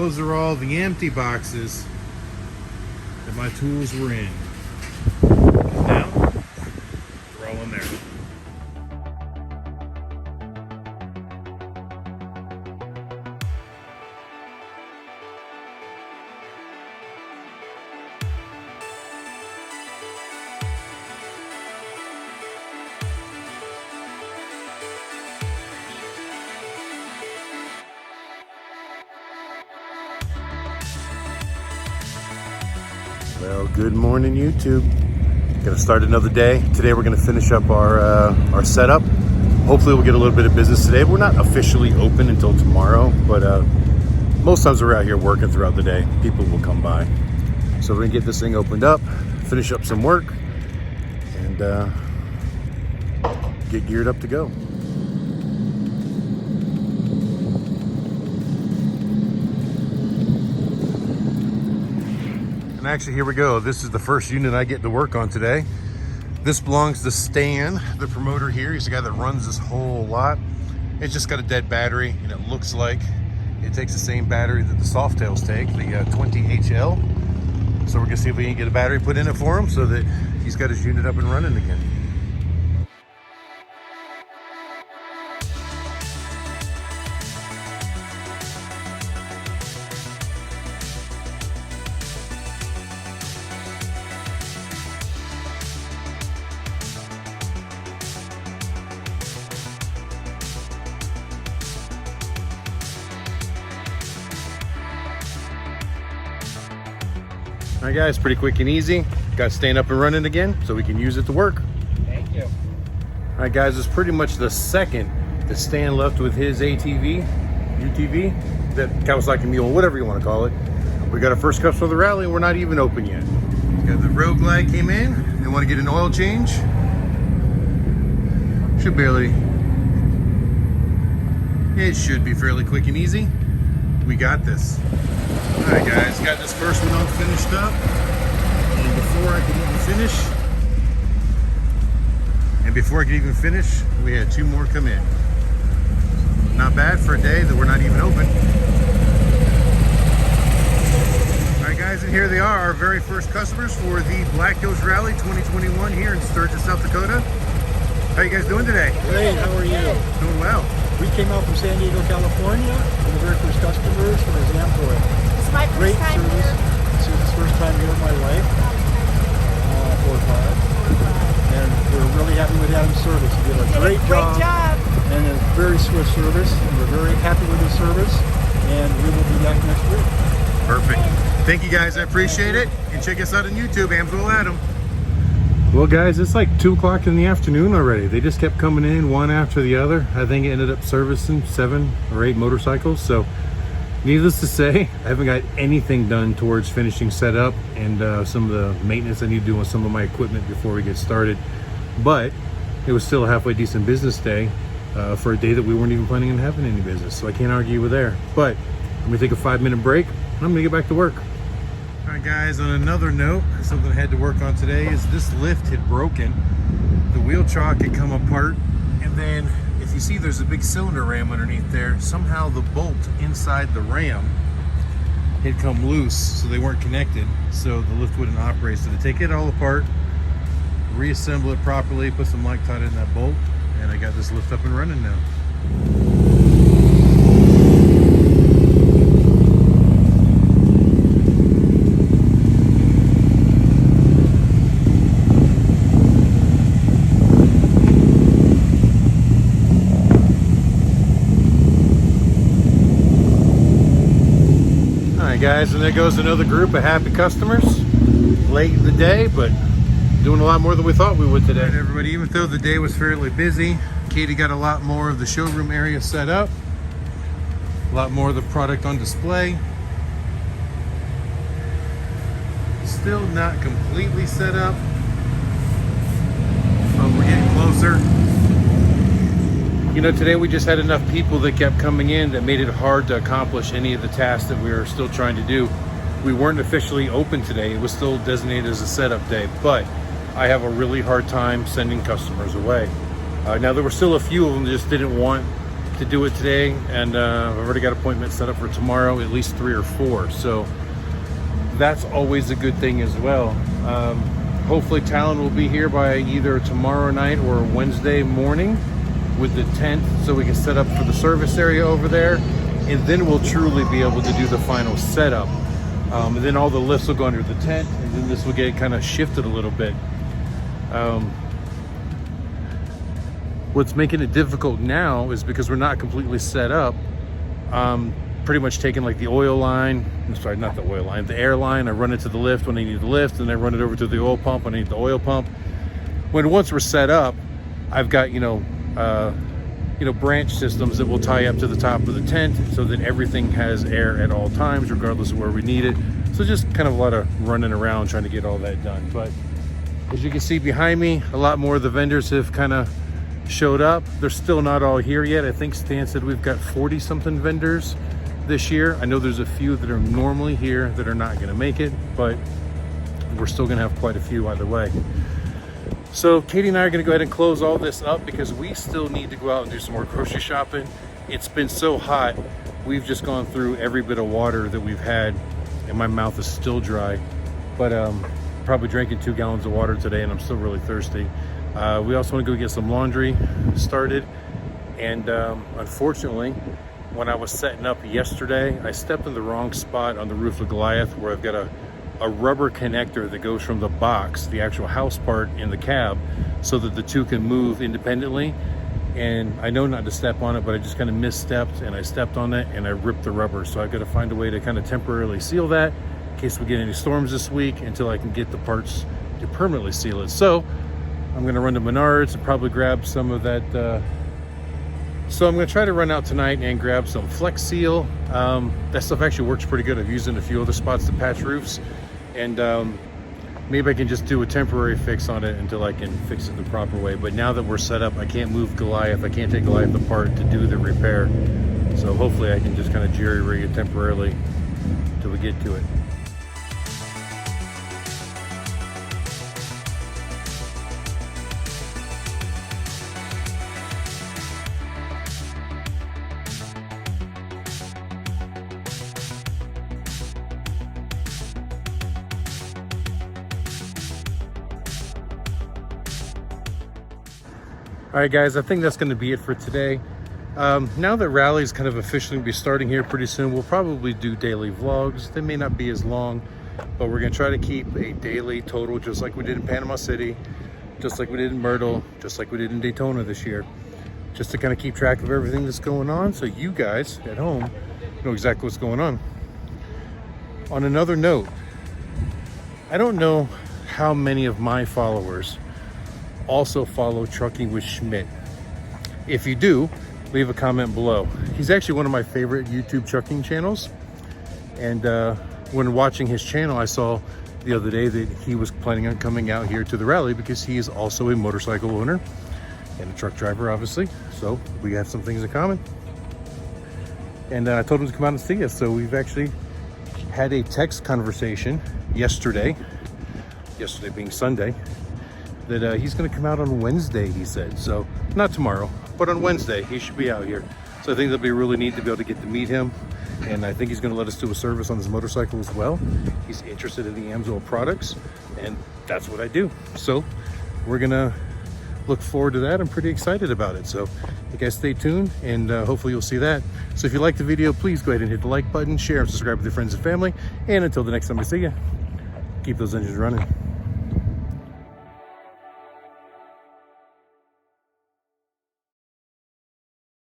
those are all the empty boxes that my tools were in. Now, they're all in there. Well, good morning, YouTube. Gonna start another day. Today we're gonna finish up our setup. Hopefully we'll get a little bit of business today. We're not officially open until tomorrow, but most times we're out here working throughout the day. People will come by. So we're gonna get this thing opened up, finish up some work, and get geared up to go. Actually, here we go. This is the first unit I get to work on today. This belongs to Stan, the promoter here. He's the guy that runs this whole lot. It's just got a dead battery, and it looks like it takes the same battery that the Softails take, the 20HL. So we're gonna see if we can get a battery put in it for him so that he's got his unit up and running again. All right, guys, pretty quick and easy. Got Stan up and running again so we can use it to work. Thank you. All right, guys, it's pretty much the second that Stan left with his UTV, that Kawasaki Mule, whatever you want to call it. We got our first customer of the rally, and we're not even open yet. Got the Road Glide came in. They want to get an oil change. It should be fairly quick and easy. We got this. All right, guys, got this first one all finished up. And before I could even finish, we had two more come in. Not bad for a day that we're not even open. All right, guys, and here they are, our very first customers for the Black Hills Rally 2021 here in Sturgis, South Dakota. How you guys doing today? Great, how are you? Doing well. We came out from San Diego, California, for the very first customers for the Zamboy. It's my first Great time service. here. This is the first time here in my life. 4 or 5. And we're really happy with Adam's service. He did a great job. And a very swift service. And we're very happy with his service. And we will be back next week. Perfect. Thank you, guys. I appreciate it. And check us out on YouTube, Amsoil Adam. Well, guys, it's like 2 o'clock in the afternoon already. They just kept coming in one after the other. I think it ended up servicing 7 or 8 motorcycles. So needless to say, I haven't got anything done towards finishing setup and some of the maintenance I need to do on some of my equipment before we get started. But it was still a halfway decent business day for a day that we weren't even planning on having any business. So I can't argue with there. But I'm gonna take a 5-minute break. And I'm gonna get back to work. All right, guys, on another note, something I had to work on today is this lift had broken. The wheel chock had come apart, and then if you see there's a big cylinder ram underneath there, somehow the bolt inside the ram had come loose, so they weren't connected, so the lift wouldn't operate. So to take it all apart, reassemble it properly, put some Loctite in that bolt, and I got this lift up and running now. Guys, and there goes another group of happy customers late in the day, but doing a lot more than we thought we would today. All right, everybody, even though the day was fairly busy, Katie got a lot more of the showroom area set up, a lot more of the product on display. Still not completely set up, but we're getting closer. You know, today we just had enough people that kept coming in that made it hard to accomplish any of the tasks that we were still trying to do. We weren't officially open today. It was still designated as a setup day, but I have a really hard time sending customers away. Now, there were still a few of them that just didn't want to do it today, and I've already got appointments set up for tomorrow, at least 3 or 4. So that's always a good thing as well. Hopefully Talon will be here by either tomorrow night or Wednesday morning with the tent, so we can set up for the service area over there, and then we'll truly be able to do the final setup. And then all the lifts will go under the tent, and then this will get kind of shifted a little bit. What's making it difficult now is because we're not completely set up. Pretty much taking like the oil line, I'm sorry, not the oil line, the air line. I run it to the lift when I need the lift, and I run it over to the oil pump when I need the oil pump. Once we're set up, I've got branch systems that will tie up to the top of the tent so that everything has air at all times, regardless of where we need it. So just kind of a lot of running around trying to get all that done. But as you can see behind me, a lot more of the vendors have kind of showed up. They're still not all here yet. I think Stan said we've got 40 something vendors this year. I know there's a few that are normally here that are not going to make it, but we're still going to have quite a few either way. So Katie and I are going to go ahead and close all this up because we still need to go out and do some more grocery shopping. It's been so hot. We've just gone through every bit of water that we've had, and my mouth is still dry. But probably drinking 2 gallons of water today, and I'm still really thirsty. We also want to go get some laundry started. And unfortunately, when I was setting up yesterday, I stepped in the wrong spot on the roof of Goliath, where I've got a rubber connector that goes from the box, the actual house part, in the cab, so that the two can move independently. And I know not to step on it, but I just kind of misstepped, and I stepped on it and I ripped the rubber. So I've got to find a way to kind of temporarily seal that in case we get any storms this week, until I can get the parts to permanently seal it. So I'm going to run to Menards and probably grab some of that. So I'm going to try to run out tonight and grab some Flex Seal. That stuff actually works pretty good. I've used it in a few other spots to patch roofs. And maybe I can just do a temporary fix on it until I can fix it the proper way. But now that we're set up, I can't move Goliath. I can't take Goliath apart to do the repair. So hopefully I can just kind of jerry-rig it temporarily until we get to it. All right, guys, I think that's going to be it for today. Now that Rally is kind of officially be starting here pretty soon, we'll probably do daily vlogs. They may not be as long, but we're going to try to keep a daily total, just like we did in Panama City, just like we did in Myrtle, just like we did in Daytona this year, just to kind of keep track of everything that's going on, so you guys at home know exactly what's going on. On another note, I don't know how many of my followers also follow Trucking with Schmidt. If you do, leave a comment below. He's actually one of my favorite YouTube trucking channels, and when watching his channel, I saw the other day that he was planning on coming out here to the rally because he is also a motorcycle owner and a truck driver, obviously, so we have some things in common. And I told him to come out and see us, so we've actually had a text conversation yesterday being Sunday, that he's going to come out on Wednesday, he said. So not tomorrow, but on Wednesday he should be out here. So I think that'll be really neat to be able to get to meet him, and I think he's going to let us do a service on his motorcycle as well. He's interested in the AMSOIL products, and that's what I do. So we're gonna look forward to that. I'm pretty excited about it. So you guys stay tuned, and hopefully you'll see that. So if you liked the video, please go ahead and hit the like button, share and subscribe with your friends and family, and until the next time I see you, keep those engines running.